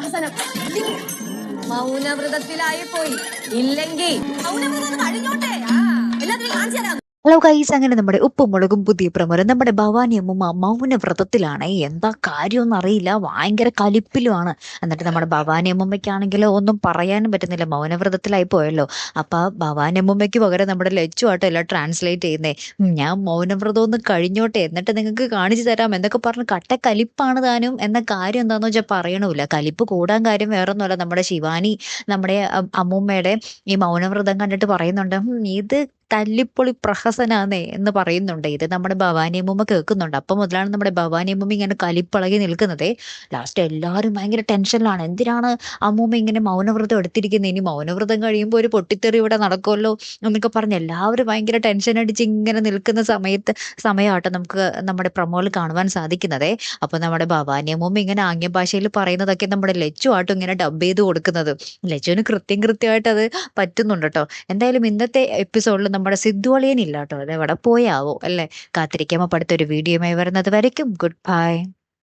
പ്രഹസനം. മൗനവ്രതത്തിലായി പോയി. ഇല്ലെങ്കിൽ മൗനവ്രതം കഴിഞ്ഞോട്ടെ. എല്ലാത്തിനും കാണിച്ചു തരാം. ഹലോ ഗൈസ്, അങ്ങനെ നമ്മുടെ ഉപ്പും മുളകും പുതിയ പ്രമുഖ നമ്മുടെ ഭവാനി അമ്മൂമ്മ മൗനവ്രതത്തിലാണ്. എന്താ കാര്യമൊന്നും അറിയില്ല, ഭയങ്കര കലിപ്പിലുമാണ്. എന്നിട്ട് നമ്മുടെ ഭവാനി അമ്മൂമ്മയ്ക്കാണെങ്കിൽ ഒന്നും പറയാനും പറ്റുന്നില്ല, മൗനവ്രതത്തിലായി പോയല്ലോ. അപ്പൊ ഭവാനി അമ്മൂമ്മയ്ക്ക് പകരം നമ്മുടെ ലച്ചുവാട്ടോ എല്ലാം ട്രാൻസ്ലേറ്റ് ചെയ്യുന്നേ. ഞാൻ മൗനവ്രതം ഒന്ന് കഴിഞ്ഞോട്ടെ എന്നിട്ട് നിങ്ങൾക്ക് കാണിച്ചു തരാം എന്നൊക്കെ പറഞ്ഞ് കട്ട കലിപ്പാണ് താനും. എന്ന കാര്യം എന്താന്ന് വെച്ചാൽ പറയണമില്ല. കലിപ്പ് കൂടാൻ കാര്യം വേറൊന്നുമല്ല, നമ്മുടെ ശിവാനി നമ്മുടെ അമ്മൂമ്മയുടെ ഈ മൗനവ്രതം കണ്ടിട്ട് പറയുന്നുണ്ട്, ഇത് തല്ലിപ്പൊളി പ്രഹസനാന്നേ എന്ന് പറയുന്നുണ്ട്. ഇത് നമ്മുടെ ഭവാനി അമ്മൂമ്മ കേൾക്കുന്നുണ്ട്. അപ്പം മുതലാണ് നമ്മുടെ ഭവാനി അമ്മൂമ്മ ഇങ്ങനെ കലിപ്പിളകി നിൽക്കുന്നതേ. ലാസ്റ്റ് എല്ലാവരും ഭയങ്കര ടെൻഷനിലാണ്. എന്തിനാണ് അമ്മൂമ്മ ഇങ്ങനെ മൗനവ്രതം എടുത്തിരിക്കുന്നത്, ഇനി മൗനവ്രതം കഴിയുമ്പോൾ ഒരു പൊട്ടിത്തെറി ഇവിടെ നടക്കുമല്ലോ എന്നൊക്കെ പറഞ്ഞ് എല്ലാവരും ഭയങ്കര ടെൻഷൻ അടിച്ച് ഇങ്ങനെ നിൽക്കുന്ന സമയമാട്ടോ നമുക്ക് നമ്മുടെ പ്രമോയിൽ കാണുവാൻ സാധിക്കുന്നതേ. അപ്പൊ നമ്മുടെ ഭവാനി അമ്മൂമ്മ ഇങ്ങനെ ആംഗ്യ ഭാഷയിൽ പറയുന്നതൊക്കെ നമ്മുടെ ലച്ചു ആട്ടോ ഇങ്ങനെ ഡബ് ചെയ്ത് കൊടുക്കുന്നത്. ലച്ചുവിന് കൃത്യമായിട്ട് അത് പറ്റുന്നുണ്ട് കേട്ടോ. എന്തായാലും ഇന്നത്തെ എപ്പിസോഡിൽ നമ്മുടെ സിദ്ധു അളിയനില്ല കേട്ടോ. അത് എവിടെ പോയാവോ അല്ലേ? കാത്തിരിക്കാമോ അടുത്തൊരു വീഡിയോയുമായി വരുന്നത് വരയ്ക്കും. Good bye.